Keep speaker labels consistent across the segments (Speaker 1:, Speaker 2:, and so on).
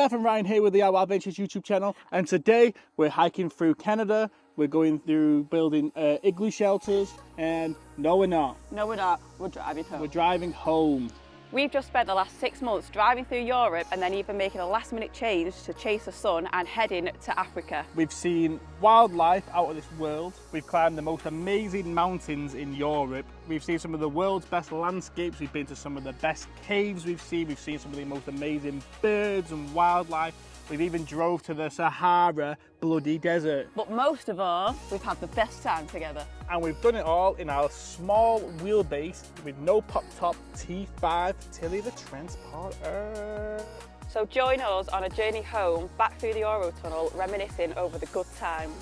Speaker 1: Beth and Ryan here with the Our Adventures YouTube channel, and today we're hiking through Canada. We're going through building igloo shelters, and no we're not.
Speaker 2: No we're not, we're driving home.
Speaker 1: We're driving home.
Speaker 2: We've just spent the last 6 months driving through Europe and then even making a last minute change to chase the sun and heading to Africa.
Speaker 1: We've seen wildlife out of this world. We've climbed the most amazing mountains in Europe. We've seen some of the world's best landscapes. We've been to some of the best caves we've seen. We've seen some of the most amazing birds and wildlife. We've even drove to the Sahara bloody desert.
Speaker 2: But most of all, we've had the best time together.
Speaker 1: And we've done it all in our small wheelbase with no pop-top T5 Tilly the Transporter.
Speaker 2: So join us on a journey home, back through the Eurotunnel, reminiscing over the good times.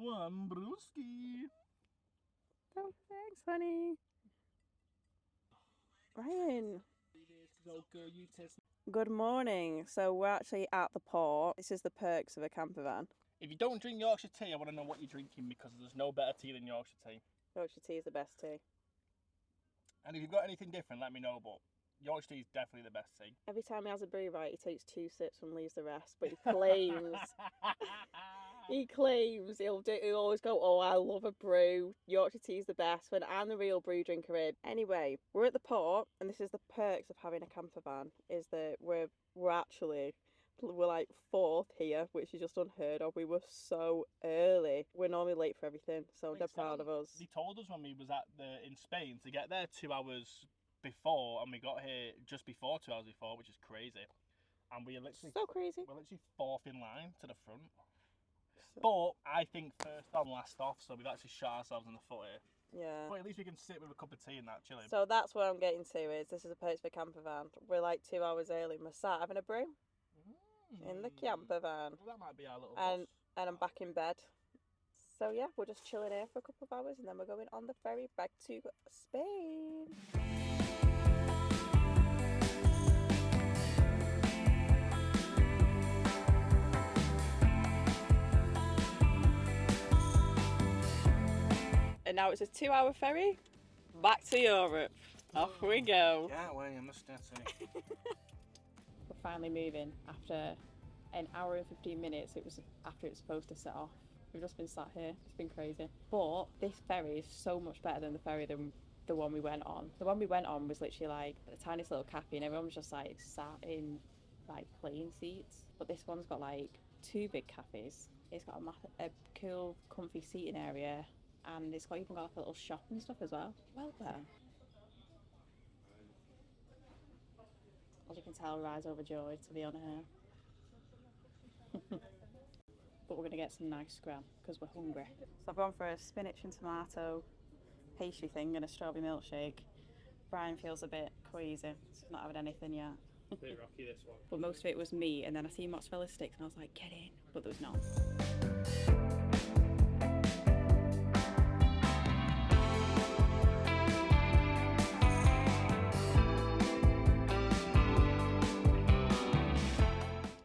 Speaker 1: One brewski.
Speaker 2: Oh, thanks, honey. Ryan. Good morning. So we're actually at the port. This is the perks of a camper van.
Speaker 1: If you don't drink Yorkshire tea, I want to know what you're drinking, because there's no better tea than Yorkshire tea.
Speaker 2: Yorkshire tea is the best tea.
Speaker 1: And if you've got anything different, let me know, but Yorkshire tea is definitely the best tea.
Speaker 2: Every time he has a brew, right, he takes 2 sips and leaves the rest, but he claims... He claims he'll always go, oh, I love a brew. Yorkshire tea's the best, when I'm the real brew drinker in. Anyway, we're at the port, and this is the perks of having a camper van, is that we're like 4th here, which is just unheard of. We were so early. We're normally late for everything, so they're proud of us.
Speaker 1: They told us when we was in Spain to get there 2 hours before, and we got here just before 2 hours before, which is crazy. And we're literally
Speaker 2: so crazy.
Speaker 1: We're literally 4th in line to the front. But I think first on, last off, so we've actually shot ourselves in the foot here.
Speaker 2: Yeah.
Speaker 1: But at least we can sit with a cup of tea and that, chilling.
Speaker 2: So that's what I'm getting to, is this is a perks of a camper van. We're like 2 hours early. We're sat having a brew in the camper van.
Speaker 1: Well, that might be our little bus.
Speaker 2: And I'm back in bed. So yeah, we're just chilling here for a couple of hours and then we're going on the ferry back to Spain. And now it's a 2-hour ferry back to Europe. Off we go.
Speaker 1: Yeah, well, you must have to.
Speaker 2: We're finally moving after an hour and 15 minutes. It was after it was supposed to set off. We've just been sat here. It's been crazy. But this ferry is so much better than the ferry than the one we went on. The one we went on was literally like the tiniest little cafe, and everyone was just like sat in like plane seats. But this one's got like 2 big cafes. It's got a cool, comfy seating area. And it's even got like a little shop and stuff as well. Well there. As you can tell, Rye's overjoyed to be on here. But we're going to get some nice scram because we're hungry. So I've gone for a spinach and tomato pastry thing and a strawberry milkshake. Brian feels a bit queasy, so he's not having anything yet.
Speaker 1: A bit rocky, this one.
Speaker 2: But most of it was meat, and then I seen mozzarella sticks and I was like, get in. But there was none.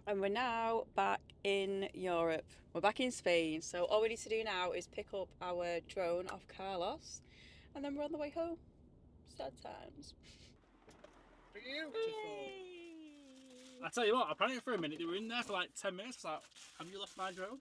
Speaker 2: And we're now back in Europe. We're back in Spain, so all we need to do now is pick up our drone off Carlos, and then we're on the way home. Sad times.
Speaker 1: Beautiful. I tell you what, apparently for a minute they were in there for like 10 minutes. Like, have you left my drone?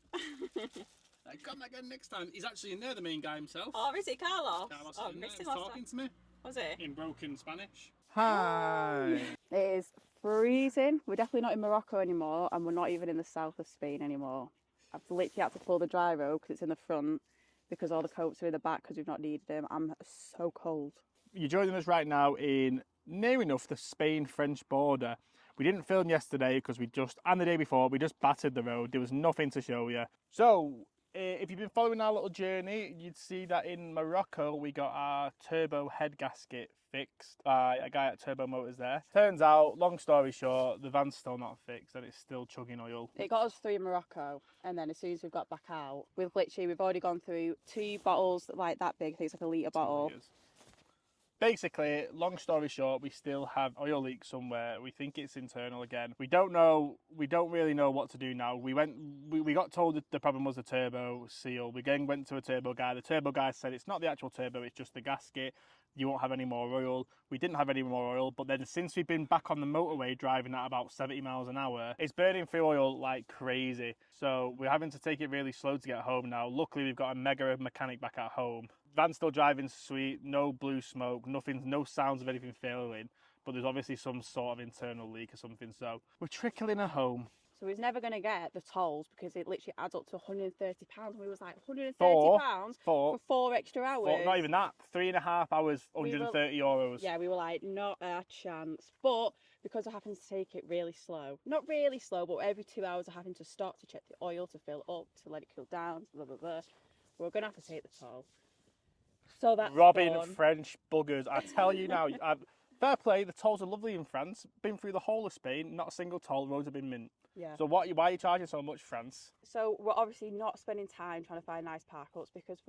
Speaker 1: Like, come again next time. He's actually in there, the main guy himself.
Speaker 2: Oh, is it Carlos?
Speaker 1: Carlos
Speaker 2: Oh,
Speaker 1: is in there.
Speaker 2: missed
Speaker 1: He's
Speaker 2: him last
Speaker 1: talking
Speaker 2: time.
Speaker 1: to me
Speaker 2: Was it?
Speaker 1: in broken Spanish.
Speaker 3: Hi.
Speaker 2: It is freezing. We're definitely not in Morocco anymore, and we're not even in the south of Spain anymore. I've literally had to pull the gyro because it's in the front, because all the coats are in the back because we've not needed them. I'm so cold.
Speaker 1: You're joining us right now in near enough the Spain-French border. We didn't film yesterday because and the day before, we just battered the road. There was nothing to show you. So if you've been following our little journey, you'd see that in Morocco we got our turbo head gasket fixed by a guy at Turbo Motors there. Turns out, long story short, the van's still not fixed and it's still chugging oil.
Speaker 2: It got us through Morocco, and then as soon as we've got back out, we've already gone through 2 bottles like that big. I think it's like a litre bottle.
Speaker 1: Basically, long story short, we still have oil leaks somewhere. We think it's internal again. We don't know. We don't really know what to do now. We got told that the problem was the turbo seal. We again went to a turbo guy. The turbo guy said it's not the actual turbo, it's just the gasket. You won't have any more oil. We didn't have any more oil, but then since we've been back on the motorway driving at about 70 miles an hour, it's burning through oil like crazy. So we're having to take it really slow to get home now. Luckily, we've got a mega mechanic back at home. Van's still driving sweet, no blue smoke, no sounds of anything failing, but there's obviously some sort of internal leak or something, so we're trickling her home.
Speaker 2: So we was never going to get the tolls because it literally adds up to £130. And we was like, £130 for 4 extra hours?
Speaker 1: Not even that, 3.5 hours, €130.
Speaker 2: Yeah, we were like, not a chance. But because we're having to take it really slow, not really slow, but every 2 hours we're having to stop to check the oil, to fill up, to let it cool down, blah, blah, blah. We're going to have to take the toll. So that's
Speaker 1: Robbing
Speaker 2: fun.
Speaker 1: French buggers. I tell you now, fair play, the tolls are lovely in France. Been through the whole of Spain, not a single toll, roads have been mint.
Speaker 2: Yeah.
Speaker 1: So why are you charging so much, France?
Speaker 2: So we're obviously not spending time trying to find nice park-ups because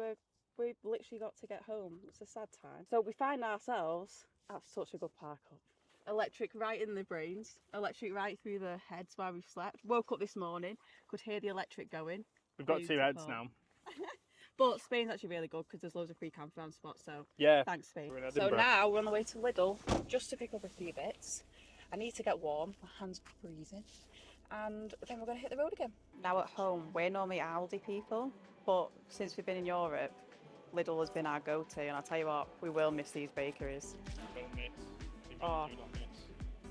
Speaker 2: we've literally got to get home. It's a sad time. So we find ourselves at such a good park-up. Electric right in the brains, electric right through the heads while we've slept. Woke up this morning, could hear the electric going.
Speaker 1: We've got 2 heads now.
Speaker 2: But Spain's actually really good because there's loads of free campground spots, so
Speaker 1: yeah,
Speaker 2: thanks Spain. So now we're on the way to Lidl just to pick up a few bits. I need to get warm, my hands are freezing. And then we're going to hit the road again. Now at home, we're normally Aldi people, but since we've been in Europe, Lidl has been our go-to, and I'll tell you what, we will miss these bakeries.
Speaker 1: Don't miss. You do not miss.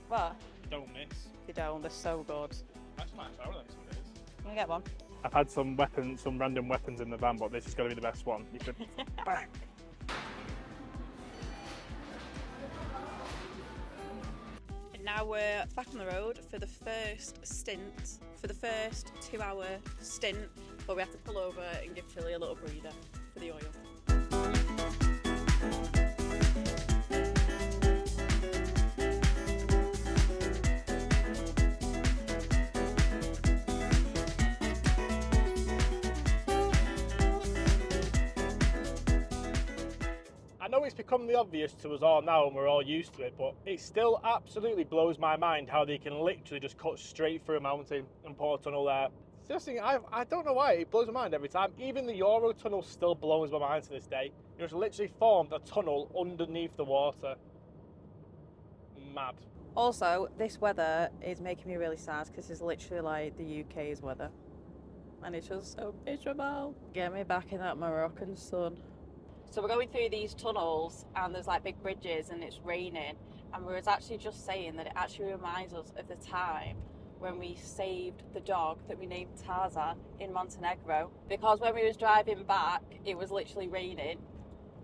Speaker 2: What?
Speaker 1: Don't miss.
Speaker 2: They don't, they're so good.
Speaker 1: That's nice, I like some days.
Speaker 2: Can I get one?
Speaker 1: I've had some random weapons in the van, but this is going to be the best one. You could bang.
Speaker 2: And now we're back on the road for the first 2-hour stint, but we have to pull over and give Tilly a little breather for the oil.
Speaker 1: I know it's become the obvious to us all now and we're all used to it, but it still absolutely blows my mind how they can literally just cut straight through a mountain and put a tunnel there. Seriously, I don't know why, it blows my mind every time. Even the Eurotunnel still blows my mind to this day. It just literally formed a tunnel underneath the water. Mad.
Speaker 2: Also, this weather is making me really sad because it's literally like the UK's weather. And it's just so miserable. Get me back in that Moroccan sun. So we're going through these tunnels and there's like big bridges and it's raining. And we was actually just saying that it actually reminds us of the time when we saved the dog that we named Tarzan in Montenegro. Because when we was driving back, it was literally raining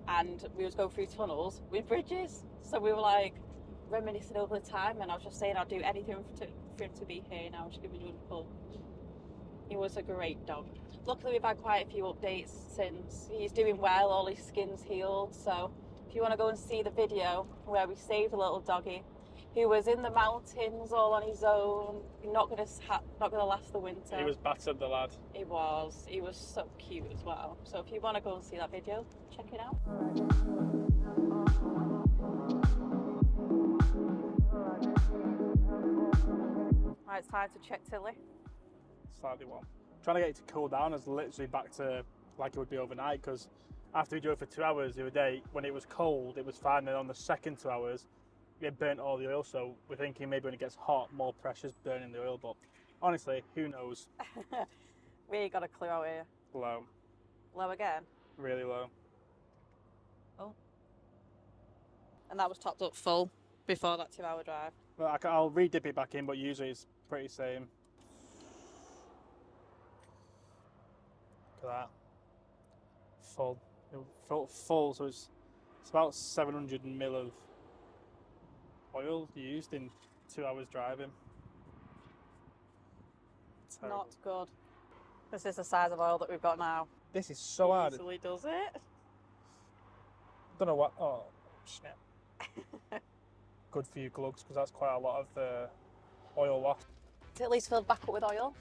Speaker 2: and we was going through tunnels with bridges. So we were like reminiscing over the time, and I was just saying I'd do anything for him to be here now. Just give me a hug. He was a great dog. Luckily we've had quite a few updates since. He's doing well, all his skin's healed. So if you want to go and see the video where we saved a little doggy who was in the mountains all on his own, not gonna last the winter.
Speaker 1: He was battered, the lad.
Speaker 2: He was so cute as well. So if you want to go and see that video, check it out. Right, it's time to check Tilly.
Speaker 1: Slightly warm. Trying to get it to cool down is literally back to like it would be overnight, because after we drove for 2 hours the other day, when it was cold, it was fine. And on the second 2 hours, it burnt all the oil. So we're thinking maybe when it gets hot, more pressure's burning the oil. But honestly, who knows?
Speaker 2: We ain't got a clue out here.
Speaker 1: Low.
Speaker 2: Low again?
Speaker 1: Really low.
Speaker 2: Oh. And that was topped up full before that 2 hour drive.
Speaker 1: Well, I'll re-dip it back in, but usually it's pretty same. Look at that. Full, so it's about 700 mil of oil used in 2 hours driving. Terrible.
Speaker 2: Not good. This is the size of oil that we've got now.
Speaker 1: This is so hard.
Speaker 2: Easily does it.
Speaker 1: Don't know what. Oh, snap. Good for you, Glugs, because that's quite a lot of oil lost.
Speaker 2: It's at least filled back up with oil.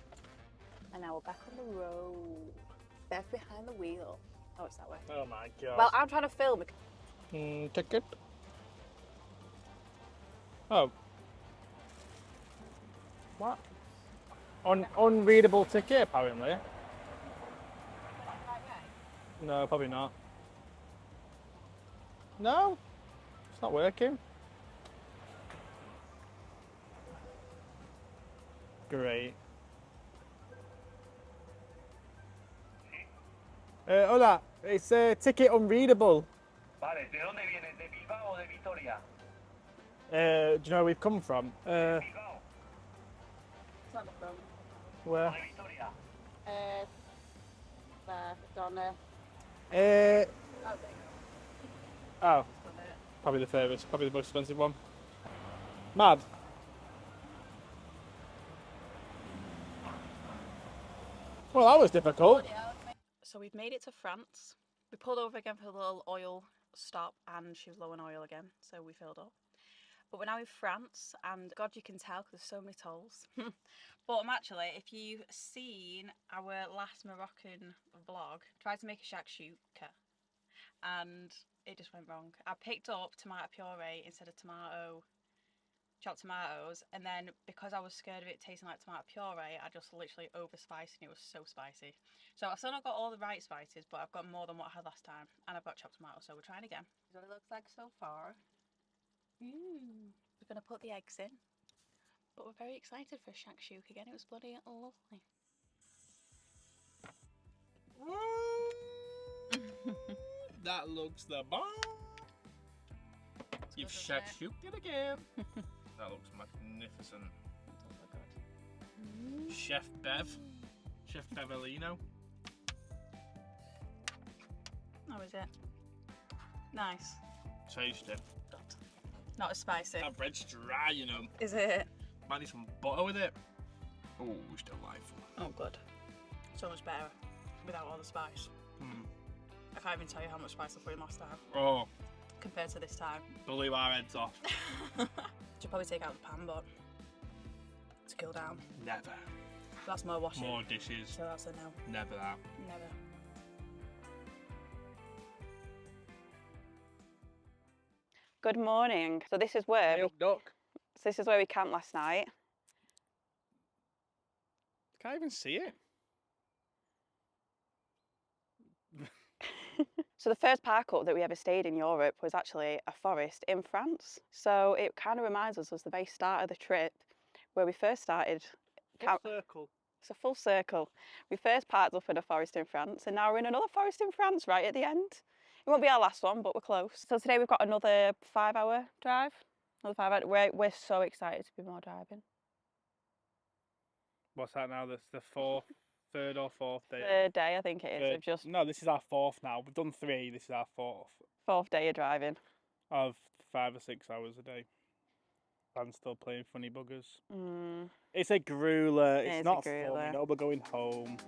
Speaker 2: And now we're back on the road. Back behind the wheel. Oh, it's that way.
Speaker 1: Oh my god.
Speaker 2: Well, I'm trying to film.
Speaker 1: Ticket. Oh. What? Unreadable ticket, apparently. No, probably not. No, it's not working. Great. Hola, it's ticket unreadable.
Speaker 3: Vale, ¿de dónde vienes? ¿De Bilbao o de Vitoria?
Speaker 1: Do you know where we've come from?
Speaker 3: Bilbao
Speaker 2: It's not the phone.
Speaker 3: o
Speaker 1: Where?
Speaker 3: de Vitoria.
Speaker 2: There, down there.
Speaker 1: Oh, probably the furthest, probably the most expensive one. Mad. Well, that was difficult.
Speaker 2: So we've made it to France. We pulled over again for a little oil stop and she was low on oil again, so we filled up. But we're now in France and God, you can tell because there's so many tolls. But actually, if you've seen our last Moroccan vlog, tried to make a shakshuka and it just went wrong. I picked up tomato puree instead of chopped tomatoes, and then because I was scared of it tasting like tomato puree, I just literally overspiced and it was so spicy. So I've still not got all the right spices, but I've got more than what I had last time, and I've got chopped tomatoes, so we're trying again. This is what it looks like so far. We're gonna put the eggs in, but we're very excited for shakshuka again. It was bloody lovely.
Speaker 1: That looks the bomb. You've shakshuked it again. That looks magnificent. Chef Bev. Chef Bevelino.
Speaker 2: How is it? Nice.
Speaker 1: Taste it.
Speaker 2: Not as spicy.
Speaker 1: That bread's dry, you know.
Speaker 2: Is it?
Speaker 1: Might need some butter with it. Oh, it's delightful.
Speaker 2: Oh, good. So much better without all the spice. I can't even tell you how much spice I put in last time
Speaker 1: Oh,
Speaker 2: compared to this time.
Speaker 1: blew our heads off.
Speaker 2: Should probably take out the pan, but to cool down.
Speaker 1: Never.
Speaker 2: That's more washing.
Speaker 1: More dishes.
Speaker 2: So that's a no.
Speaker 1: Never that.
Speaker 2: Never. Good morning. So this is where
Speaker 1: Duck.
Speaker 2: we camped last night.
Speaker 1: Can't even see it.
Speaker 2: So the first park up that we ever stayed in Europe was actually a forest in France. So it kind of reminds us of the very start of the trip where we first started.
Speaker 1: Circle.
Speaker 2: It's a full circle. We first parked up in a forest in France and now we're in another forest in France right at the end. It won't be our last one, but we're close. So today we've got another 5-hour drive. Another 5 hour. We're so excited to be more driving.
Speaker 1: What's that now? That's the third or fourth day.
Speaker 2: Third day, I think it is. We've just
Speaker 1: No, this is our fourth now. We've done 3. This is our
Speaker 2: fourth day of driving.
Speaker 1: of 5 or 6 hours a day. I'm still playing funny buggers. It's a grueler. It's not fun. We know we're going home.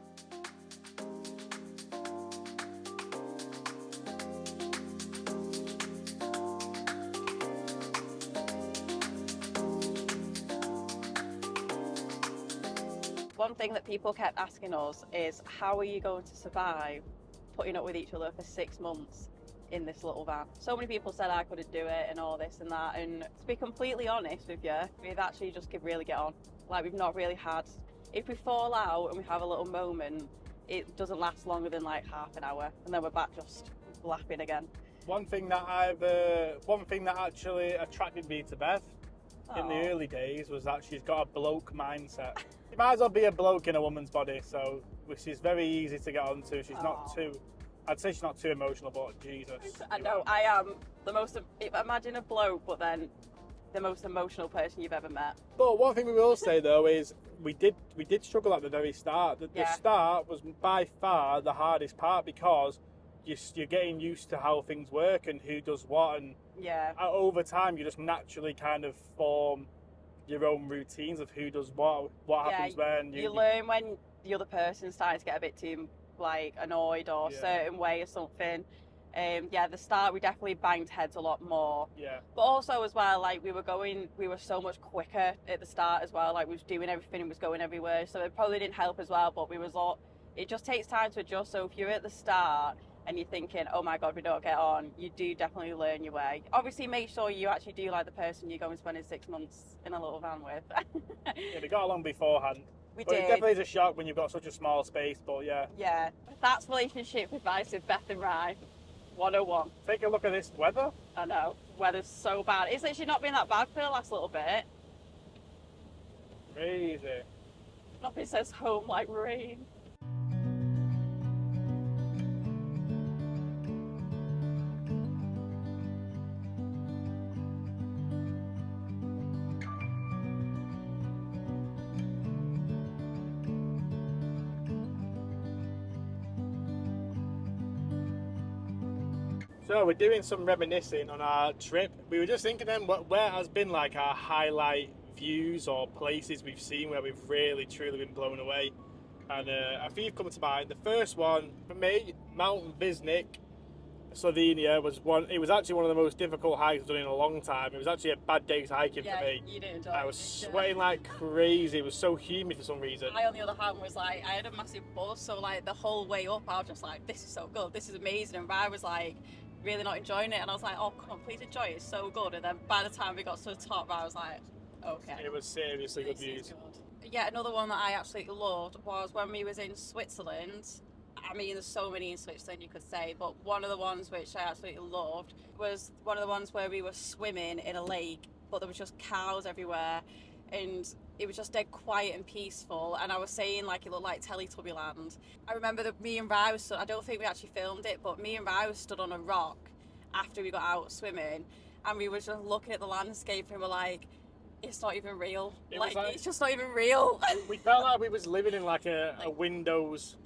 Speaker 2: One thing that people kept asking us is, how are you going to survive putting up with each other for 6 months in this little van? So many people said I couldn't do it and all this and that, and to be completely honest with you, we've actually just really get on. Like, we've not really had, if we fall out and we have a little moment, it doesn't last longer than like half an hour, and then we're back just laughing again.
Speaker 1: One thing that actually attracted me to Beth in the early days was that she's got a bloke mindset. You might as well be a bloke in a woman's body, so which is very easy to get onto. She's not too, I'd say she's not too emotional, but Jesus.
Speaker 2: I know, I am the most, imagine a bloke, but then the most emotional person you've ever met.
Speaker 1: But one thing we will say though is we did struggle at the very start. The start was by far the hardest part because you're getting used to how things work and who does what, and over time you just naturally kind of form your own routines of who does what happens when.
Speaker 2: You learn when the other person started to get a bit too like annoyed or certain way or something. Yeah, at the start we definitely banged heads a lot more.
Speaker 1: Yeah.
Speaker 2: But also as well, like we were so much quicker at the start as well. Like we was doing everything and was going everywhere. So it probably didn't help as well. But it just takes time to adjust. So if you're at the start and you're thinking, oh my God, we don't get on, you do definitely learn your way. Obviously, make sure you actually do like the person you're going spending 6 months in a little van with.
Speaker 1: Yeah, we got along beforehand.
Speaker 2: We
Speaker 1: But
Speaker 2: did.
Speaker 1: it definitely is a shock when you've got such a small space, but yeah.
Speaker 2: Yeah, that's relationship advice with Beth and Rye. 101.
Speaker 1: Take a look at this weather.
Speaker 2: I know, weather's so bad. It's literally not been that bad for the last little bit.
Speaker 1: Crazy.
Speaker 2: Nothing says home like rain.
Speaker 1: So we're doing some reminiscing on our trip. We were just thinking then, where has been like our highlight views or places we've seen where we've really truly been blown away. And a few have come to mind. The first one for me, Mount Visnik, Slovenia, was one. It was actually one of the most difficult hikes I've done in a long time. It was actually a bad day's hiking for me.
Speaker 2: You didn't enjoy
Speaker 1: I was sweating like crazy. It was so humid for some reason.
Speaker 2: I, on the other hand, was like, I had a massive buzz, so like the whole way up, I was just like, this is so good, this is amazing. And Rye was like, really not enjoying it, and I was like, oh come on, please enjoy it, it's so good. And then by the time we got to the top, I was like, okay,
Speaker 1: It was seriously good views.
Speaker 2: Good. Yeah, another one that I absolutely loved was when we was in Switzerland. I mean, there's so many in Switzerland you could say, but one of the ones which I absolutely loved was one of the ones where we were swimming in a lake, but there was just cows everywhere, and it was just dead quiet and peaceful. And I was saying like it looked like Teletubby land. I remember that me and Rye was stood, I don't think we actually filmed it, but me and Rye was stood on a rock after we got out swimming, and we were just looking at the landscape and we're like, it's not even real. Like, it's just not even real.
Speaker 1: We felt like we was living in like a Windows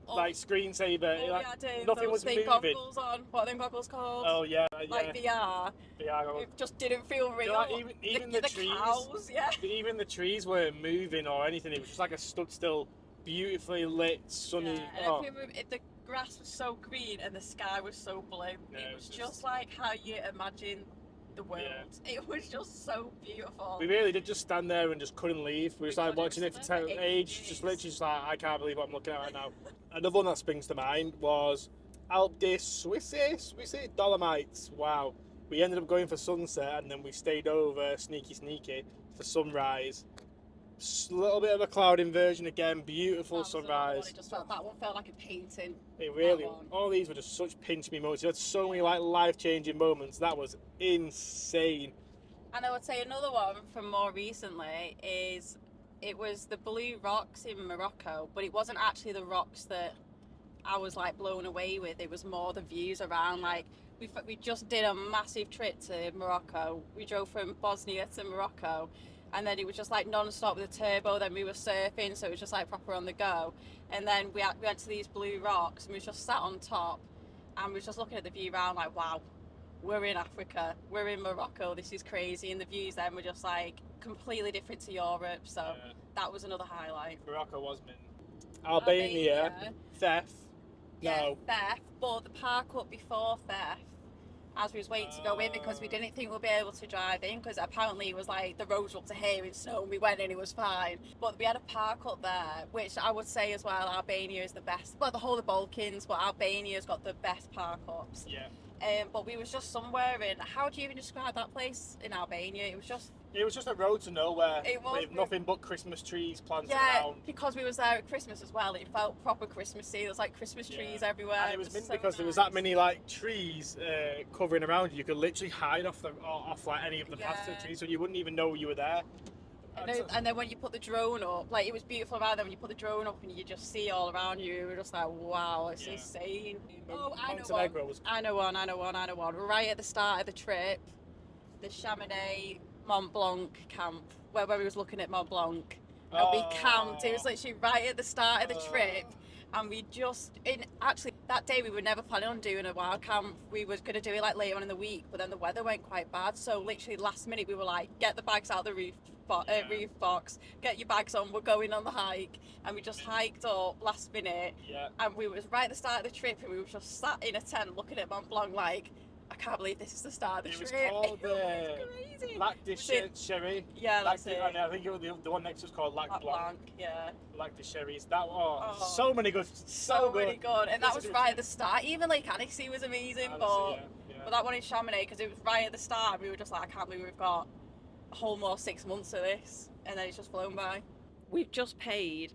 Speaker 1: like screensaver.
Speaker 2: Oh,
Speaker 1: like,
Speaker 2: yeah, I did.
Speaker 1: nothing
Speaker 2: Those
Speaker 1: was moving.
Speaker 2: goggles on. What are them goggles called?
Speaker 1: Oh yeah,
Speaker 2: like VR.
Speaker 1: VR.
Speaker 2: It just didn't feel real.
Speaker 1: Like, even the trees,
Speaker 2: cows, yeah.
Speaker 1: Even the trees weren't moving or anything. It was just like a stood still, beautifully lit, sunny.
Speaker 2: Yeah, and the grass was so green and the sky was so blue.
Speaker 1: Yeah,
Speaker 2: it was just like how you imagine the world. Yeah. It was just so beautiful.
Speaker 1: We really did just stand there and just couldn't leave. We were just like watching it for age, just literally just like, I can't believe what I'm looking at right now. Another one that springs to mind was Alpe d'Huez Suisse Dolomites. Wow. We ended up going for sunset and then we stayed over sneaky for sunrise. A little bit of a cloud inversion again, beautiful sunrise.
Speaker 2: That one felt like a painting.
Speaker 1: It really, all these were just such pinch me moments. You had so many like life-changing moments. That was insane.
Speaker 2: And I would say another one from more recently is, it was the blue rocks in Morocco, but it wasn't actually the rocks that I was like blown away with. It was more the views around. Like we just did a massive trip to Morocco. We drove from Bosnia to Morocco. And then it was just like non-stop with a turbo, then we were surfing, so it was just like proper on the go. And then we went to these blue rocks and we just sat on top and we were just looking at the view around like, wow, we're in Africa, we're in Morocco, this is crazy. And the views then were just like completely different to Europe, so that was another highlight.
Speaker 1: Morocco was mint. Albania, Theft.
Speaker 2: Yeah,
Speaker 1: No.
Speaker 2: Theft, but the park up before Theft, as we was waiting to go in, because we didn't think we'd be able to drive in, because apparently it was like the roads were up to here in snow, and we went in, it was fine. But we had a park up there, which I would say as well, Albania is the best. Well, the whole of the Balkans, but Albania's got the best park ups.
Speaker 1: Yeah.
Speaker 2: But we was just somewhere in, how do you even describe that place in Albania? It was just
Speaker 1: a road to nowhere.
Speaker 2: It was,
Speaker 1: with nothing but Christmas trees planted
Speaker 2: yeah,
Speaker 1: around.
Speaker 2: because we was there at Christmas as well, it felt proper Christmassy. There was like Christmas trees everywhere.
Speaker 1: And it was mint
Speaker 2: so
Speaker 1: because
Speaker 2: nice.
Speaker 1: there was that many like trees covering around you. You could literally hide off like any of the paths of the trees, so you wouldn't even know you were there.
Speaker 2: And then when you put the drone up, like it was beautiful around there, when you put the drone up and you just see all around you, you were just like, wow, it's insane. Oh, I know one. Right at the start of the trip, the Chamonix Mont Blanc camp, where we was looking at Mont Blanc, and we camped. It was literally right at the start of the trip,
Speaker 4: And we just, actually that day we were never planning on doing a wild camp. We were going to do it like later on in the week, but then the weather went quite bad. So literally last minute we were like, get the bags out of the roof box, get your bags on, we're going on the hike. And we just hiked up last minute.
Speaker 1: Yeah.
Speaker 4: And we was right at the start of the trip, and we were just sat in a tent looking at Mont Blanc like, I can't believe this is the start of the trip.
Speaker 1: It was called
Speaker 4: crazy.
Speaker 1: Lac de Sherry.
Speaker 4: Yeah, that's it.
Speaker 1: And I think the one next was called Lac Blanc.
Speaker 4: Yeah.
Speaker 1: Lac de Sherry's. That so many good,
Speaker 4: so many good. And that was right at the start. Even Lake Annecy was amazing, but that one in Chamonix, because it was right at the start, we were just like, I can't believe we've got a whole more 6 months of this, and then it's just flown by. We've just paid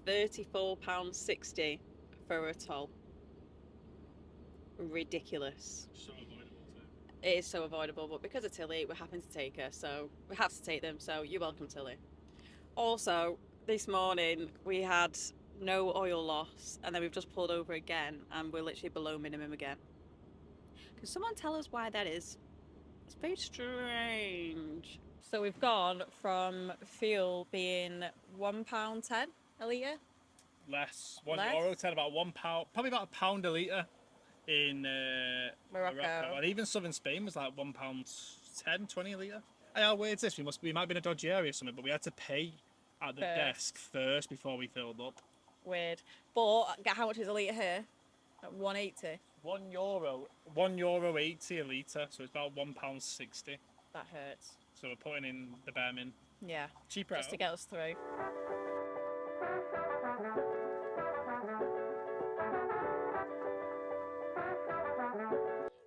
Speaker 4: £34.60 for a toll. Ridiculous.
Speaker 1: So avoidable too.
Speaker 4: It is so avoidable, but because of Tilly, we're having to take her, so we have to take them, so you're welcome, Tilly. Also, this morning we had no oil loss, and then we've just pulled over again, and we're literally below minimum again. Can someone tell us why that is? It's very strange. So we've gone from fuel being £1.10 a litre.
Speaker 1: Less. €1.10, about £1, probably about £1 a litre in Morocco. And even southern Spain was like £1.10, 20 a litre. Hey, how weird's this? We might be in a dodgy area or something, but we had to pay at the desk first before we filled up.
Speaker 4: Weird. But how much is a litre here? At 1.80.
Speaker 1: €1.80 a litre, so it's about £1.60.
Speaker 4: That hurts.
Speaker 1: So we're putting in the bare min.
Speaker 4: Yeah.
Speaker 1: Cheaper
Speaker 4: just to get us through.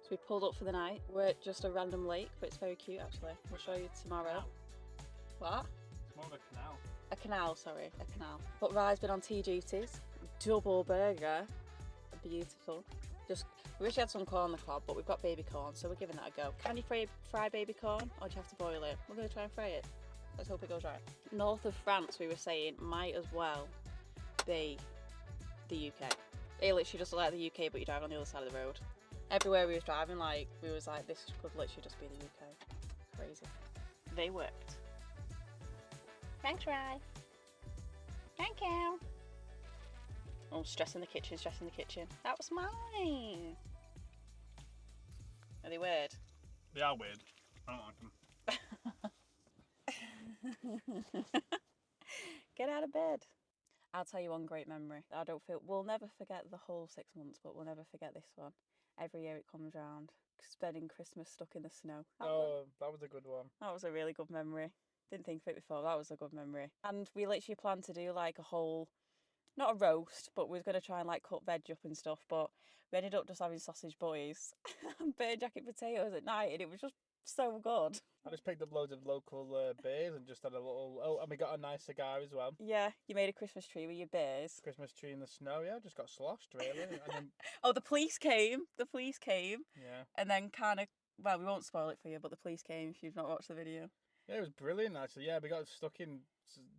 Speaker 4: So we pulled up for the night. We're at just a random lake, but it's very cute actually. We'll show you tomorrow.
Speaker 1: It's
Speaker 4: What?
Speaker 1: more of a canal.
Speaker 4: A canal, sorry, a canal. But Rye's been on tea duties. Double burger. Beautiful. We wish we had some corn on the cob, but we've got baby corn, so we're giving that a go. Can you fry baby corn, or do you have to boil it? We're going to try and fry it. Let's hope it goes right. North of France, we were saying, might as well be the UK. It literally just looked like the UK, but you drive on the other side of the road. Everywhere we was driving, we was like, this could literally just be the UK. Crazy. They worked. Thanks, Rye. Thank you. Oh, stress in the kitchen. That was mine. Are they weird?
Speaker 1: They are weird. I don't like them.
Speaker 4: Get out of bed. I'll tell you one great memory. We'll never forget the whole 6 months, but we'll never forget this one. Every year it comes round. Spending Christmas stuck in the snow.
Speaker 1: That was a good one.
Speaker 4: That was a really good memory. Didn't think of it before. That was a good memory. And we literally planned to do a whole, not a roast, but we was going to try and cut veg up and stuff, but we ended up just having sausage boys and burnt jacket potatoes at night, and it was just so good.
Speaker 1: I just picked up loads of local beers and just had a little, and we got a nice cigar as well.
Speaker 4: Yeah, you made a Christmas tree with your beers.
Speaker 1: Christmas tree in the snow, yeah, just got sloshed really. And then...
Speaker 4: Oh, the police came.
Speaker 1: Yeah.
Speaker 4: And then we won't spoil it for you, but the police came if you've not watched the video.
Speaker 1: Yeah, it was brilliant actually. Yeah, we got stuck in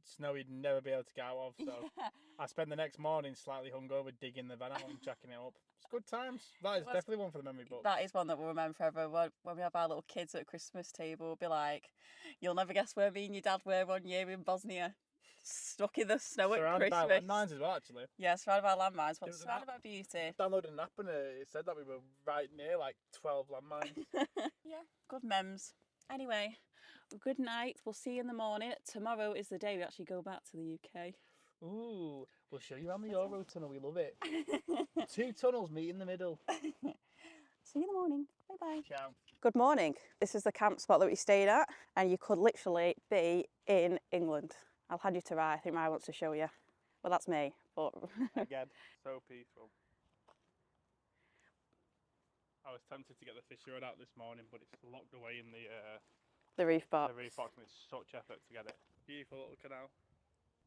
Speaker 1: snow we'd never be able to get out of. So
Speaker 4: Yeah.
Speaker 1: I spent the next morning slightly hungover digging the van out and jacking it up. It's good times. That is definitely one for the memory book.
Speaker 4: That is one that we'll remember forever. When we have our little kids at a Christmas table, we'll be like, you'll never guess where me and your dad were one year in Bosnia. Stuck in the snow at
Speaker 1: Surrounded
Speaker 4: Christmas.
Speaker 1: by landmines as well, actually.
Speaker 4: Yeah, surrounded by landmines, but surrounded by beauty.
Speaker 1: Downloaded an app and it said that we were right near 12 landmines.
Speaker 4: Yeah, good memes. Anyway, good night. We'll see you in the morning. Tomorrow is the day we actually go back to the UK.
Speaker 1: Ooh, we'll show you around the Eurotunnel. We love it. 2 tunnels meet in the middle.
Speaker 4: See you in the morning. Bye-bye.
Speaker 1: Ciao.
Speaker 4: Good morning. This is the camp spot that we stayed at, and you could literally be in England. I'll hand you to Rye. I think Rye wants to show you. Well, that's me, but...
Speaker 1: Again, so peaceful. I was tempted to get the fishing rod out this morning, but it's locked away in
Speaker 4: the reef box.
Speaker 1: The reef box, and it's such effort to get it. Beautiful little canal.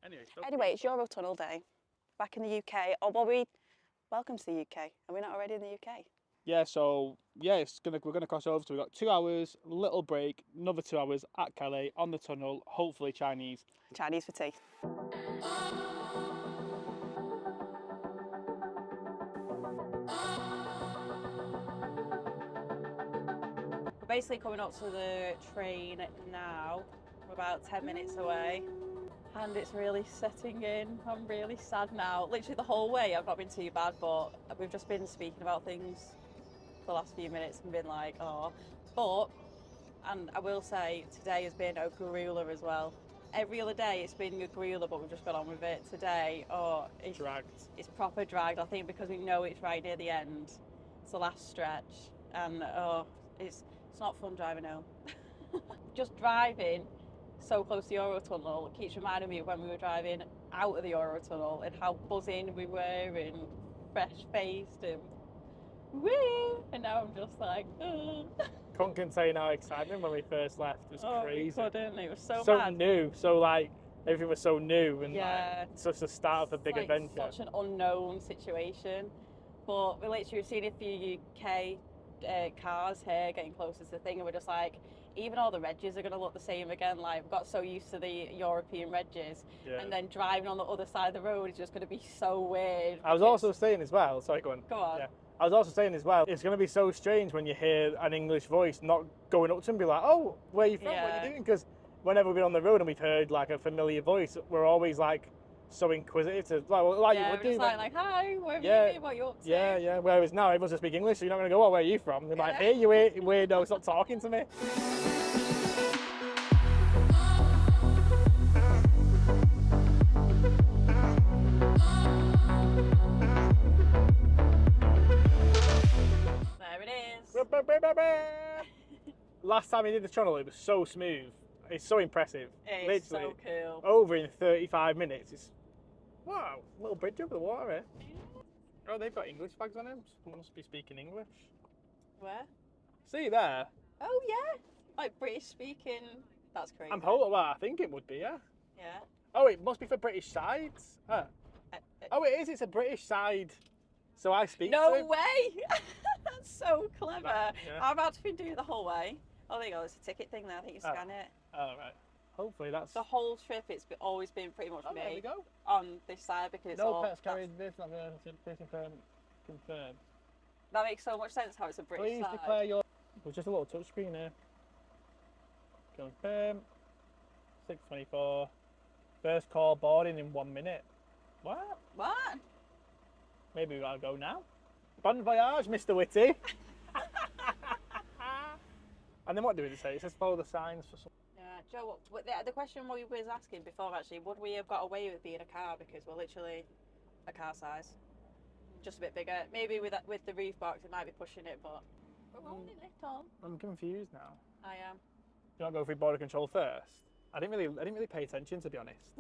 Speaker 4: Anyway, it's Eurotunnel day. Back in the UK. Oh, well, welcome to the UK. Are we not already in the UK?
Speaker 1: Yeah, so yeah, we're gonna cross over. So we've got 2 hours, little break, another 2 hours at Calais on the tunnel. Hopefully Chinese.
Speaker 4: Chinese for tea. We're basically coming up to the train now. We're about 10 minutes away. and it's really setting in. I'm really sad now. Literally the whole way I've not been too bad, but we've just been speaking about things for the last few minutes and been like, oh. But, and I will say, today has been a grueler as well. Every other day it's been a grueler, but we've just got on with it. Today, it's
Speaker 1: Dragged.
Speaker 4: It's proper dragged, I think, because we know it's right near the end. It's the last stretch, and it's not fun driving home. Just driving so close to the Eurotunnel keeps reminding me of when we were driving out of the Eurotunnel and how buzzing we were and fresh-faced and woo! And now I'm just like,
Speaker 1: Couldn't contain our excitement when we first left. It was crazy.
Speaker 4: Couldn't. It was so
Speaker 1: So
Speaker 4: mad.
Speaker 1: new. So like everything was so new and
Speaker 4: Yeah.
Speaker 1: like such the start of a big
Speaker 4: Like,
Speaker 1: adventure.
Speaker 4: Such an unknown situation. But we've seen a few UK cars here getting closer to the thing, and we're just like, even all the redges are going to look the same again. Like, we've got so used to the European redges, and then driving on the other side of the road is just going to be so weird.
Speaker 1: I was also saying as well, sorry, go on.
Speaker 4: Go on.
Speaker 1: Yeah. I was also saying as well, it's going to be so strange when you hear an English voice not going up to and be like, oh, where are you from? What are you doing? Because whenever we've been on the road and we've heard like a familiar voice, we're always like so inquisitive to like you would do.
Speaker 4: Like, hi, where have you been? What are you up to?
Speaker 1: Yeah. Whereas now everyone's just speak English, so you're not going to go, oh, where are you from? They're like, hey, you weirdo, stop talking to me.
Speaker 4: There it is.
Speaker 1: Last time we did the channel, it was so smooth. It's so impressive.
Speaker 4: It's
Speaker 1: Literally,
Speaker 4: so cool.
Speaker 1: over in 35 minutes. It's wow, little bridge over the water here. Oh, they've got English flags on them. Someone must be speaking English.
Speaker 4: Where?
Speaker 1: See there?
Speaker 4: Oh yeah, like British speaking. That's crazy.
Speaker 1: I'm hoping. Well, I think it would be, yeah.
Speaker 4: Yeah.
Speaker 1: Oh, it must be for British sides. Oh, it is. It's a British side. So I speak.
Speaker 4: No
Speaker 1: to.
Speaker 4: way! That's so clever.
Speaker 1: Yeah.
Speaker 4: I'm about to do the whole way. Oh, there you go. There's a ticket thing there. I think you scan it.
Speaker 1: Oh, right. Hopefully that's.
Speaker 4: The whole trip, it's always been pretty much
Speaker 1: There we
Speaker 4: me
Speaker 1: go.
Speaker 4: on this side because it's
Speaker 1: No
Speaker 4: all.
Speaker 1: pets carried. This not going to confirm.
Speaker 4: That makes so much sense how it's a British
Speaker 1: Please
Speaker 4: side.
Speaker 1: declare your. There's just a little touch screen here. Confirm. 6:24. First call boarding in 1 minute. What?
Speaker 4: What?
Speaker 1: Maybe I'll go now. Bon voyage, Mr. Whitty. And then what do we say? It says follow the signs for some.
Speaker 4: Yeah, Joe. The question we was asking before actually, would we have got away with being a car because we're literally a car size, just a bit bigger. Maybe with the roof box, it might be pushing it, but we're only little.
Speaker 1: I'm confused now.
Speaker 4: I am.
Speaker 1: Do you want to go through border control first? I didn't really pay attention, to be honest.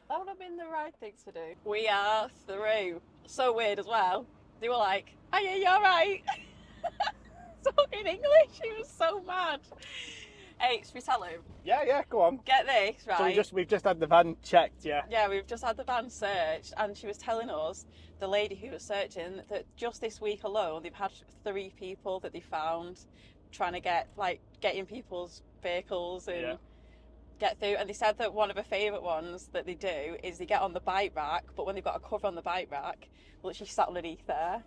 Speaker 4: That would have been the right thing to do. We are through. So weird as well. They were like, "Hiya, you alright?" Talking English. He was so mad. Hey, should we tell him?
Speaker 1: Yeah, go on.
Speaker 4: Get this, right?
Speaker 1: So we've just had the van checked, yeah.
Speaker 4: Yeah, we've just had the van searched, and she was telling us, the lady who was searching, that just this week alone, they've had 3 people that they found trying to get in people's vehicles and get through. And they said that one of her favourite ones that they do is they get on the bike rack, but when they've got a cover on the bike rack, well, she's sat underneath there.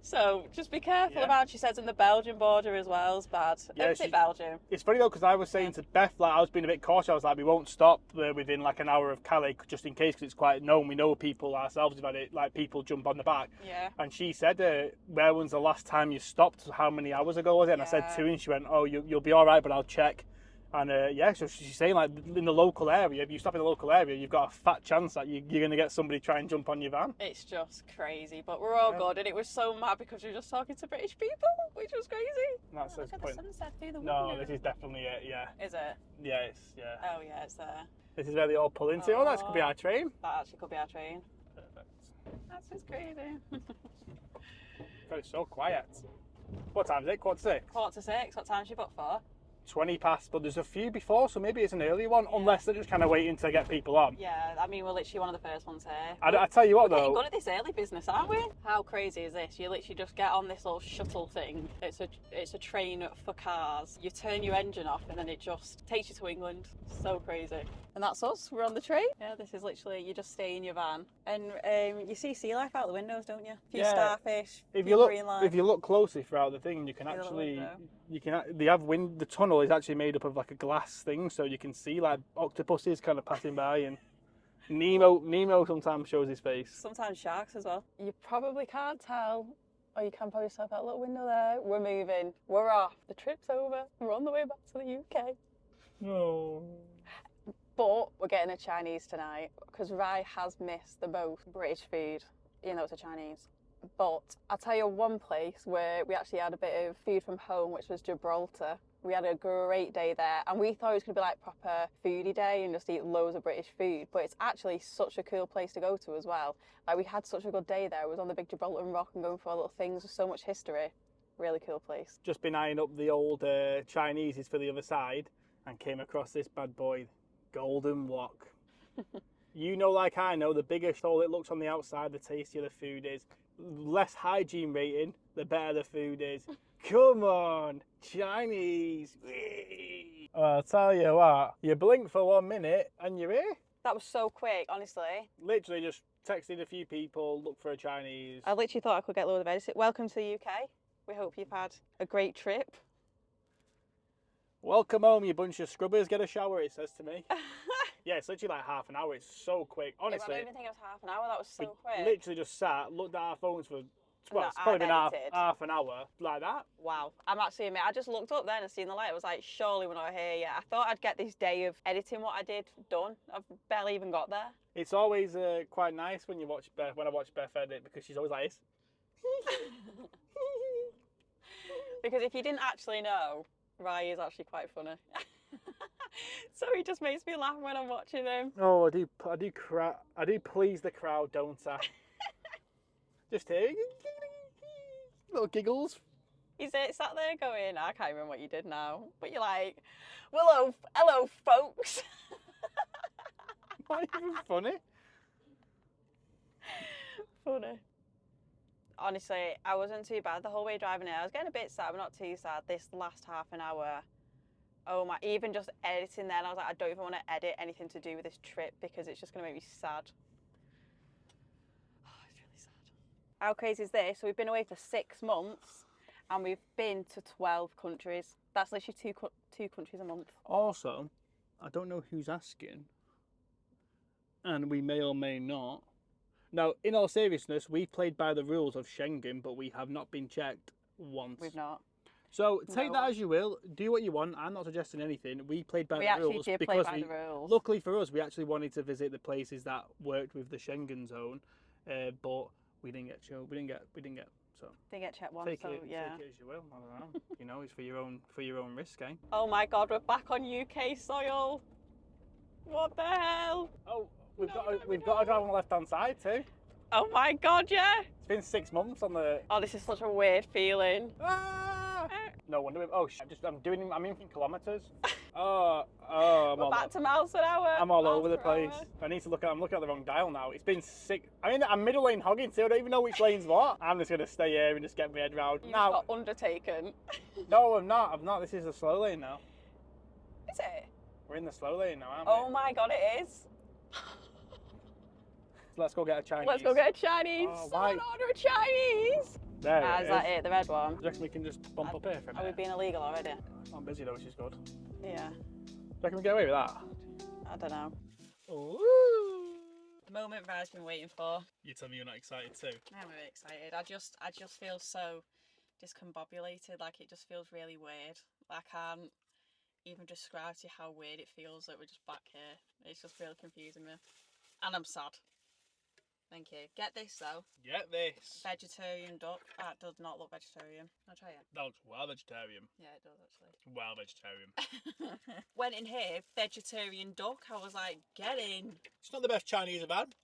Speaker 4: So just be careful about. She says in the Belgian border as well is bad.
Speaker 1: Yeah,
Speaker 4: Belgium.
Speaker 1: It's funny though because I was saying to Beth, I was being a bit cautious. I was like, we won't stop within an hour of Calais just in case because it's quite known. We know people ourselves about it. People jump on the back.
Speaker 4: Yeah.
Speaker 1: And she said, where was the last time you stopped? How many hours ago was it? And I said 2, and she went, oh, you'll be all right, but I'll check. And so she's saying in the local area, if you stop in the local area, you've got a fat chance that you're going to get somebody try and jump on your van.
Speaker 4: It's just crazy, but we're all good, and it was so mad because we were just talking to British people, which was crazy.
Speaker 1: That's
Speaker 4: look at the sunset through the
Speaker 1: No,
Speaker 4: window.
Speaker 1: this is definitely it, yeah.
Speaker 4: Is it?
Speaker 1: Yeah,
Speaker 4: Oh yeah, it's there.
Speaker 1: This is where they all pull into. Oh, that could be our train.
Speaker 4: That actually could be our train.
Speaker 1: Perfect.
Speaker 4: That's just crazy.
Speaker 1: God, it's so quiet. What time is it? 5:45?
Speaker 4: 5:45. What time's she booked for?
Speaker 1: 20 past, but there's a few before, so maybe it's an early one, unless they're just kind of waiting to get people on.
Speaker 4: Yeah, I mean, we're literally one of the first ones here.
Speaker 1: I tell you what,
Speaker 4: We're
Speaker 1: though.
Speaker 4: getting good at this early business, aren't we? How crazy is this? You literally just get on this little shuttle thing. It's a train for cars. You turn your engine off, and then it just takes you to England. So crazy. And that's us. We're on the train. Yeah, this is literally, you just stay in your van. And you see sea life out the windows, don't you? A few starfish,
Speaker 1: If
Speaker 4: few
Speaker 1: you look,
Speaker 4: marine life.
Speaker 1: if you look closely throughout the thing, you can
Speaker 4: See the little
Speaker 1: actually,
Speaker 4: window.
Speaker 1: they have wind. The tunnel is actually made up of like a glass thing, so you can see like octopuses kind of passing by, and Nemo sometimes shows his face.
Speaker 4: Sometimes sharks as well. You probably can't tell, or you can probably stop that little window there. We're moving. We're off. The trip's over. We're on the way back to the UK.
Speaker 1: No.
Speaker 4: But we're getting a Chinese tonight because Rai has missed the most British food, even though it's a Chinese. But I'll tell you one place where we actually had a bit of food from home, which was Gibraltar. We had a great day there, and we thought it was going to be like proper foodie day and just eat loads of British food, but it's actually such a cool place to go to as well. Like, we had such a good day there. We was on the big Gibraltar Rock and going for our little things with so much history. Really cool place.
Speaker 1: Just been eyeing up the old Chineses for the other side and came across this bad boy, Golden Wok. You know, like I know, the bigger stall it looks on the outside, the tastier the food is. Less hygiene rating, the better the food is. Come on, Chinese. Well, I'll tell you what, you blink for 1 minute and you're here.
Speaker 4: That was so quick, honestly.
Speaker 1: Literally just texted a few people, look for a Chinese.
Speaker 4: I literally thought I could get loads of edits. Welcome to the UK. We hope you've had a great trip.
Speaker 1: Welcome home, you bunch of scrubbers. Get a shower, it says to me. Yeah, it's literally like half an hour. It's so quick. Honestly.
Speaker 4: I don't even think it was half an hour. That was so quick.
Speaker 1: Literally just sat, looked at our phones for, well,
Speaker 4: No,
Speaker 1: it's probably been half
Speaker 4: edited.
Speaker 1: an hour, like that.
Speaker 4: Wow. I'm actually amazed. I just looked up then and seen the light. I was like, surely we're not here yet. I thought I'd get this day of editing what I did done. I've barely even got there.
Speaker 1: It's always quite nice when you watch Beth, when I watch Beth edit, because she's always like this.
Speaker 4: Because if you didn't actually know, Rai is actually quite funny. So he just makes me laugh when I'm watching him.
Speaker 1: Oh, I do please the crowd, don't I? Just here, little giggles.
Speaker 4: He's sat there going, I can't remember what you did now, but you're like, well, hello, folks.
Speaker 1: Not even funny.
Speaker 4: Funny. Honestly, I wasn't too bad the whole way driving here. I was getting a bit sad, but not too sad. This last half an hour, oh my, even just editing then, I was like, I don't even want to edit anything to do with this trip because it's just going to make me sad. Oh, it's really sad. How crazy is this? So we've been away for 6 months and we've been to 12 countries. That's literally two countries a month.
Speaker 1: Also, I don't know who's asking, and we may or may not. Now, in all seriousness, we've played by the rules of Schengen, but we have not been checked once.
Speaker 4: We've not.
Speaker 1: So take that as you will. Do what you want. I'm not suggesting anything. We played by the rules.
Speaker 4: We actually did play by the rules.
Speaker 1: Luckily for us, we actually wanted to visit the places that worked with the Schengen zone, but we didn't get So
Speaker 4: Didn't get checked once.
Speaker 1: take
Speaker 4: So
Speaker 1: it
Speaker 4: yeah.
Speaker 1: as you will. I don't know. You know, it's for your own risk, eh?
Speaker 4: Oh my God, we're back on UK soil. What the hell?
Speaker 1: Oh, we've got to drive on the left-hand side too.
Speaker 4: Oh my God, yeah.
Speaker 1: It's been 6 months on the.
Speaker 4: Oh, this is such a weird feeling.
Speaker 1: Ah! No wonder. I'm in kilometres. We're
Speaker 4: back to miles an hour.
Speaker 1: I'm all
Speaker 4: miles
Speaker 1: over the
Speaker 4: per
Speaker 1: place.
Speaker 4: hour.
Speaker 1: I need to look at. I'm looking at the wrong dial now. It's been 6. I'm middle lane hogging too. I don't even know which lane's what. I'm just gonna stay here and just get my head round.
Speaker 4: You
Speaker 1: Now,
Speaker 4: got undertaken.
Speaker 1: no, I'm not. This is the slow lane now.
Speaker 4: Is it?
Speaker 1: We're in the slow lane now, aren't
Speaker 4: Oh
Speaker 1: we?
Speaker 4: my God, it is.
Speaker 1: Let's go get a Chinese.
Speaker 4: Let's go get a Chinese.
Speaker 1: Oh,
Speaker 4: Someone order a Chinese.
Speaker 1: There it
Speaker 4: Is that it? The red one.
Speaker 1: Do you reckon we can just bump up here for a
Speaker 4: Are we
Speaker 1: minute?
Speaker 4: being illegal already?
Speaker 1: I'm busy though, which is good. Do
Speaker 4: Yeah.
Speaker 1: you reckon we get away with that?
Speaker 4: I don't know.
Speaker 1: Ooh.
Speaker 4: The moment Rai's been waiting for.
Speaker 1: You tell me you're not excited too.
Speaker 4: I'm really excited. I just feel so discombobulated. Like, it just feels really weird. I can't even describe to you how weird it feels that we're just back here. It's just really confusing me. And I'm sad. Thank you. Get this though.
Speaker 1: Get this.
Speaker 4: Vegetarian duck. That does not look vegetarian. I'll try it.
Speaker 1: That looks well vegetarian.
Speaker 4: Yeah, it does actually.
Speaker 1: Well vegetarian.
Speaker 4: Went in here, vegetarian duck. I was like, get in.
Speaker 1: It's not the best Chinese I've had,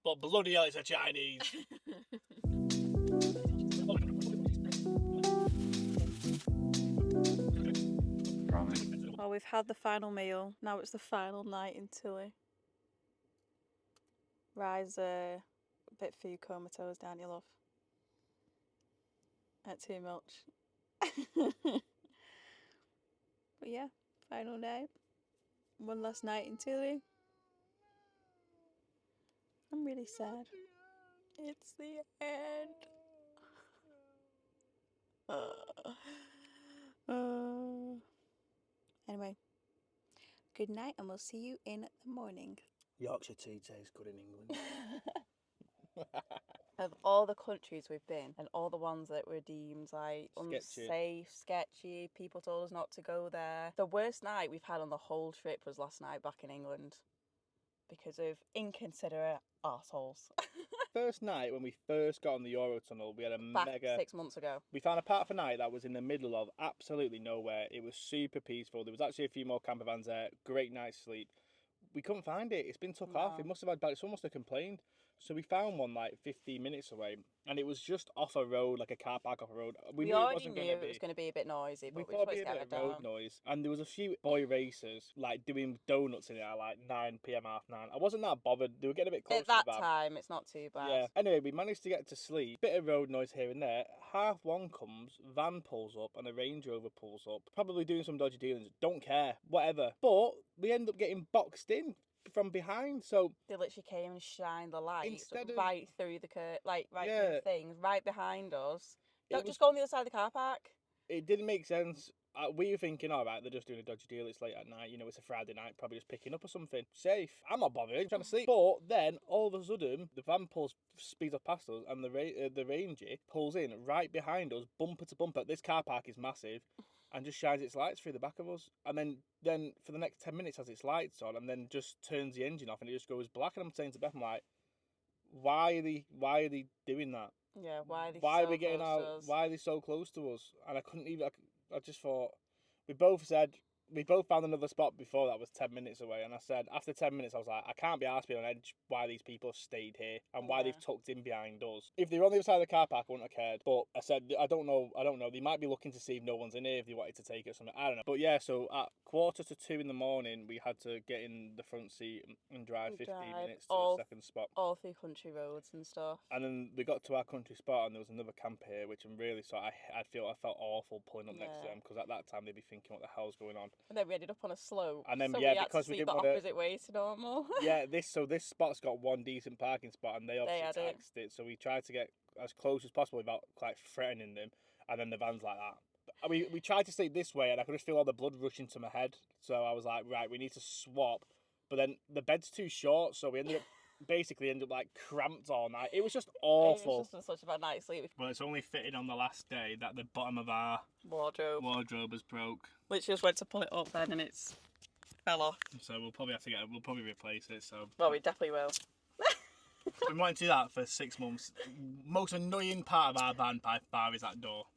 Speaker 1: but bloody hell, it's a Chinese.
Speaker 4: Well, we've had the final meal. Now it's the final night in Tilly. Rai's a bit food comatose, down you love. Not too much. But yeah, final night. One last night in Tilly. I'm really sad. It's the end. Anyway, good night, and we'll see you in the morning.
Speaker 1: Yorkshire tea tastes good in England.
Speaker 4: Of all the countries we've been, and all the ones that were deemed like
Speaker 1: Sketchy.
Speaker 4: unsafe, sketchy, people told us not to go there. The worst night we've had on the whole trip was last night back in England because of inconsiderate arseholes.
Speaker 1: First night when we first got on the Eurotunnel, we had a
Speaker 4: Back
Speaker 1: mega.
Speaker 4: 6 months ago.
Speaker 1: We found a part of a night that was in the middle of absolutely nowhere. It was super peaceful. There was actually a few more camper vans there. Great night's sleep. We couldn't find it. It's been took off. It must have had bad. Someone must have complained. So we found one like 15 minutes away, and it was just off a road, like a car park off a road.
Speaker 4: We already knew it was going to be a bit noisy, but we
Speaker 1: thought
Speaker 4: just
Speaker 1: it'd be a
Speaker 4: wanted to
Speaker 1: bit
Speaker 4: get
Speaker 1: of
Speaker 4: it
Speaker 1: road
Speaker 4: down.
Speaker 1: noise, and there was a few boy racers like doing donuts in it at like 9 p.m, half 9. I wasn't that bothered. They were getting a bit close
Speaker 4: At that
Speaker 1: to the van.
Speaker 4: time, it's not too bad.
Speaker 1: Yeah. Anyway, we managed to get to sleep. Bit of road noise here and there. Half one comes, van pulls up, and a Range Rover pulls up. Probably doing some dodgy dealings. Don't care. Whatever. But we end up getting boxed in from behind. So
Speaker 4: They literally came and shined the light
Speaker 1: Instead of-
Speaker 4: right through the through
Speaker 1: Yeah.
Speaker 4: the things, right behind us.
Speaker 1: It
Speaker 4: Don't
Speaker 1: was-
Speaker 4: just go on the other side of the car park.
Speaker 1: it didn't make sense. We were thinking, all right, they're just doing a dodgy deal. It's late at night. You know, it's a Friday night. Probably just picking up or something. Safe. I'm not bothered. I'm trying to sleep. But then, all of a sudden, the van speeds up past us, and the Ranger pulls in right behind us, bumper to bumper. This car park is massive, and just shines its lights through the back of us. And then for the next 10 minutes has its lights on, and then just turns the engine off, and it just goes black. And I'm saying to Beth, I'm like, why are they doing that?
Speaker 4: Yeah, why are they
Speaker 1: Why
Speaker 4: so
Speaker 1: are we getting
Speaker 4: close to
Speaker 1: out?
Speaker 4: us?
Speaker 1: Why are they so close to us? And I couldn't even. I just thought. We both found another spot before that was 10 minutes away, and I said after 10 minutes I was like, I can't be asked being on edge why these people have stayed here and why they've tucked in behind us. If they were on the other side of the car park, I wouldn't have cared. But I said I don't know. They might be looking to see if no one's in here, if they wanted to take it or something. I don't know. But yeah, so at 1:45 in the morning, we had to get in the front seat and drive 15 minutes to the second spot.
Speaker 4: All through country roads and stuff.
Speaker 1: And then we got to our country spot, and there was another camp here, which I'm really sorry. I felt awful pulling up next to them, because at that time they'd be thinking, what the hell's going on?
Speaker 4: And then we ended up on a slope.
Speaker 1: And then,
Speaker 4: so
Speaker 1: yeah,
Speaker 4: we had
Speaker 1: because
Speaker 4: to
Speaker 1: we
Speaker 4: sleep
Speaker 1: didn't
Speaker 4: the
Speaker 1: wanna-
Speaker 4: opposite way to normal.
Speaker 1: Yeah, this spot's got one decent parking spot, and they obviously
Speaker 4: had it.
Speaker 1: taxed it. So we tried to get as close as possible without like threatening them, and then the van's like that. We tried to sleep this way, and I could just feel all the blood rushing to my head. So I was like, right, we need to swap. But then the bed's too short, so we ended up like cramped all night. It was just awful.
Speaker 4: It was just such a bad night's sleep.
Speaker 1: Well, it's only fitting on the last day that the bottom of our
Speaker 4: Wardrobe.
Speaker 1: has broke.
Speaker 4: Which just went to pull it up then, and it's fell off.
Speaker 1: So we'll probably replace it. So
Speaker 4: Well, we definitely will.
Speaker 1: we might do that for 6 months. Most annoying part of our van by far is that door.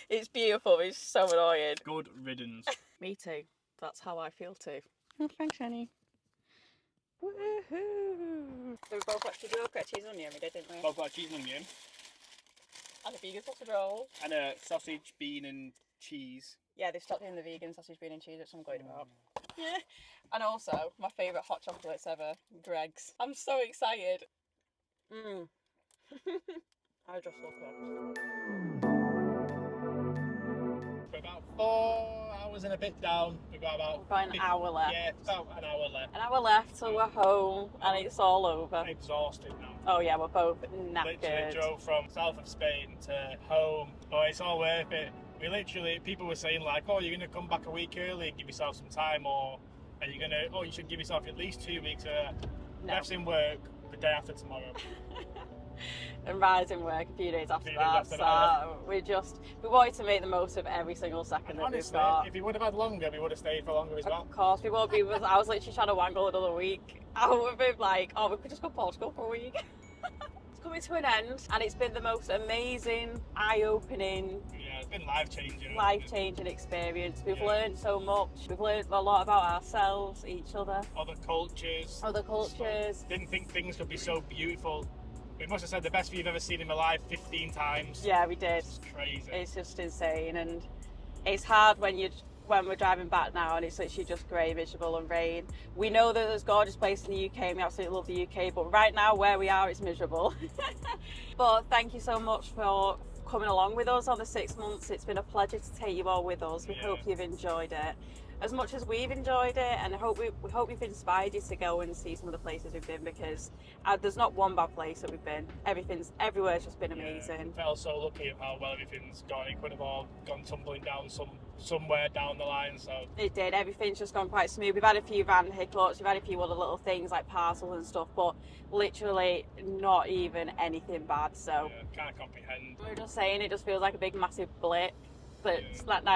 Speaker 4: It's beautiful. It's so annoying.
Speaker 1: Good riddance.
Speaker 4: Me too. That's how I feel too. Oh, thanks, Annie. Woohoo! So we both got cheese onion, we did, didn't we?
Speaker 1: Both got cheese and onion
Speaker 4: And a vegan sausage roll.
Speaker 1: and a sausage, bean and cheese.
Speaker 4: Yeah, they've stopped doing the vegan sausage, bean and cheese, which I'm glad about. Yeah. And also, my favourite hot chocolates ever, Greg's. I'm so excited. I just love them.
Speaker 1: We're about 4 hours and a bit down. We've got about
Speaker 4: an hour left.
Speaker 1: Yeah, it's about an hour left.
Speaker 4: An hour left till we're home, and it's all over.
Speaker 1: I'm exhausted now.
Speaker 4: Oh yeah, we're both
Speaker 1: Literally
Speaker 4: knackered.
Speaker 1: drove from south of Spain to home, but it's all worth it. People were saying like, oh, you're going to come back a week early and give yourself some time, or are you going to, you should give yourself at least 2 weeks. Beth's in work the day after tomorrow.
Speaker 4: And Rise in work a few days after
Speaker 1: Few days
Speaker 4: that.
Speaker 1: after
Speaker 4: So
Speaker 1: that,
Speaker 4: we wanted to make the most of every single second
Speaker 1: And
Speaker 4: that we've
Speaker 1: honestly,
Speaker 4: got.
Speaker 1: if we would have had longer, we would have stayed for longer as well.
Speaker 4: Of course, we won't be. I was literally trying to wangle another week. I would have been like, oh, we could just go to Portugal for a week. It's coming to an end, and it's been the most amazing, eye-opening,
Speaker 1: Yeah, it's been life-changing.
Speaker 4: life-changing experience. We've
Speaker 1: Yeah.
Speaker 4: learned so much. We've learned a lot about ourselves, each other,
Speaker 1: Other cultures.
Speaker 4: other cultures.
Speaker 1: Didn't think things could be so beautiful. We must have said the best view you've ever seen in my life 15 times.
Speaker 4: Yeah, we did.
Speaker 1: It's crazy.
Speaker 4: It's just insane, and it's hard when we're driving back now and it's literally just grey, miserable and rain. We know that there's gorgeous places in the UK and we absolutely love the UK, but right now where we are it's miserable. But thank you so much for coming along with us on the 6 months. It's been a pleasure to take you all with us. We hope you've enjoyed it. as much as we've enjoyed it, and I hope we hope we've inspired you to go and see some of the places we've been, because there's not one bad place that we've been. Everywhere's just been amazing.
Speaker 1: I felt so lucky of how well everything's gone. It could have all gone tumbling down somewhere down the line. So
Speaker 4: it did. Everything's just gone quite smooth. We've had a few random hiccups. We've had a few other little things like parcels and stuff, but literally not even anything bad. So
Speaker 1: can't comprehend.
Speaker 4: We're just saying, it just feels like a big massive blip. But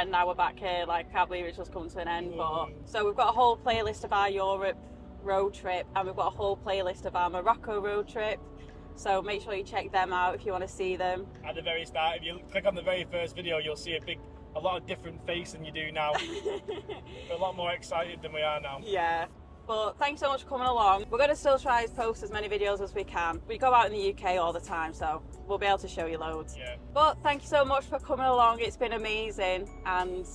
Speaker 4: now we're back here, like, I can't believe it's just come to an end. But so we've got a whole playlist of our Europe road trip, and we've got a whole playlist of our Morocco road trip. So make sure you check them out if you want to see them.
Speaker 1: At the very start, if you click on the very first video, you'll see a lot of different face than you do now. We're a lot more excited than we are now.
Speaker 4: Yeah. But thanks so much for coming along. We're going to still try to post as many videos as we can. We go out in the UK all the time, so we'll be able to show you loads.
Speaker 1: Yeah.
Speaker 4: But thank you so much for coming along. It's been amazing, and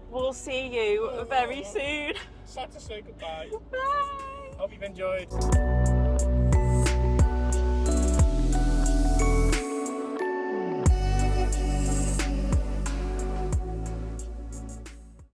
Speaker 4: we'll see you very soon.
Speaker 1: Sad to say goodbye.
Speaker 4: Bye.
Speaker 1: Hope you've enjoyed.